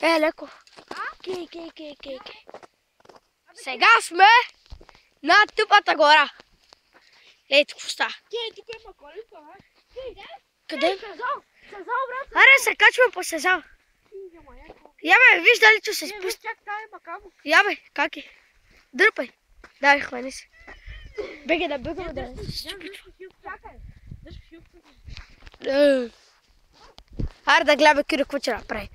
леко. Кей. Сега сме на тъпата гора. Ето, какво става? Тук има колица, Къде? Аре, се качваме по Сезал. Ябе, виж дали че се спусти. Ябе, как е? Дърпай. Дай, хвани се. Беге да бегаме да се чупичва. Аре да гледаме Киро какво ще направи.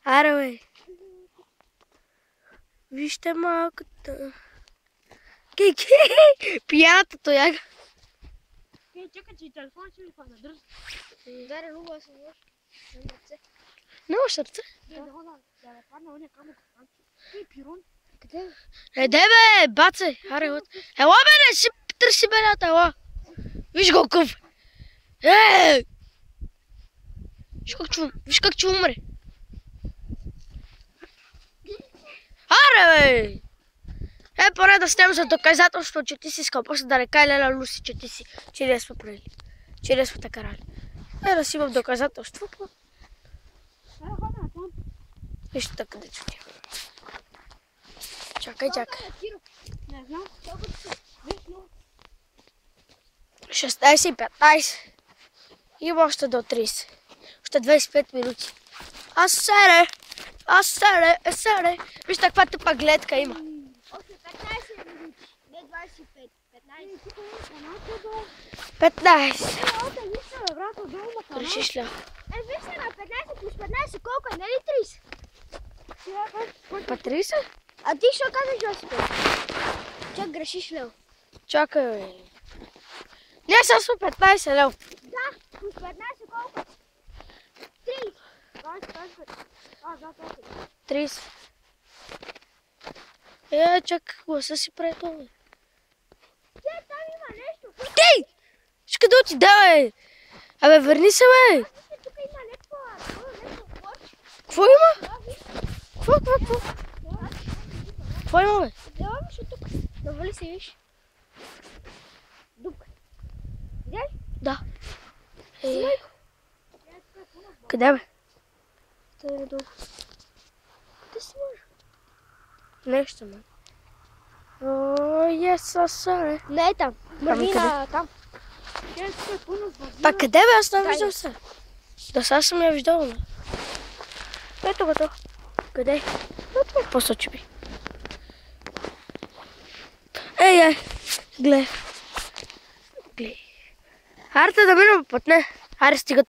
Аре, бе. Вижте малката. Кей, пияната тояга. Чакай, че и телефон ще ми хвана, дръж. Даре, хубава съм лош. Нямаш сърце? Да падна оня камък. Кей, пирон. Къде? Еде бе, баце. Аре, от. Ела бе, не си търси белята, ела. Виж го къв. Виж как че умре. Аре, бе! Поне да стем за доказателство, че ти си искал. После да река Леля Луси, че ли сме правили. Че ли сме така рали. Да си имам доказателство. Вижте така къде чути. Чакай. Не знам. 16 и 15. Има още до 30. Още 25 минути. Асере! Вижте каква тъпа гледка има. Още 15 минути. Не 25. 15. 15. Оте, вижте, бе, брат, отдолу на канал. Решиш ли? Вижте на 15 плюс 15 колко е, нали 30? Па 30? А ти що казваш, Йосипе? Чак грешиш, Лео. Чакай, бе. Не, са 15, Лео. Да, плюс 15 колко? 30. 30. Чак, гласа си прави това, бе. Там има нещо. Ти! Виж къде отида, бе. Абе, върни се, бе. Тук има нещо площ. Какво има? Какво има, бе? Да, виж от тук. Навали се, виж. Дупка. Видяш? Да. Къде, бе? Той е долу. Къде си може? Нещо, бе. О, саре. Не е там. Мървина там. Па къде, бе? Аз не виждам се. Да, сега съм я виждала, бе. Ето го то. Къде? Ето ме посочи, бе. Ей, гледай. Арте да минем път, не. Аре, стига.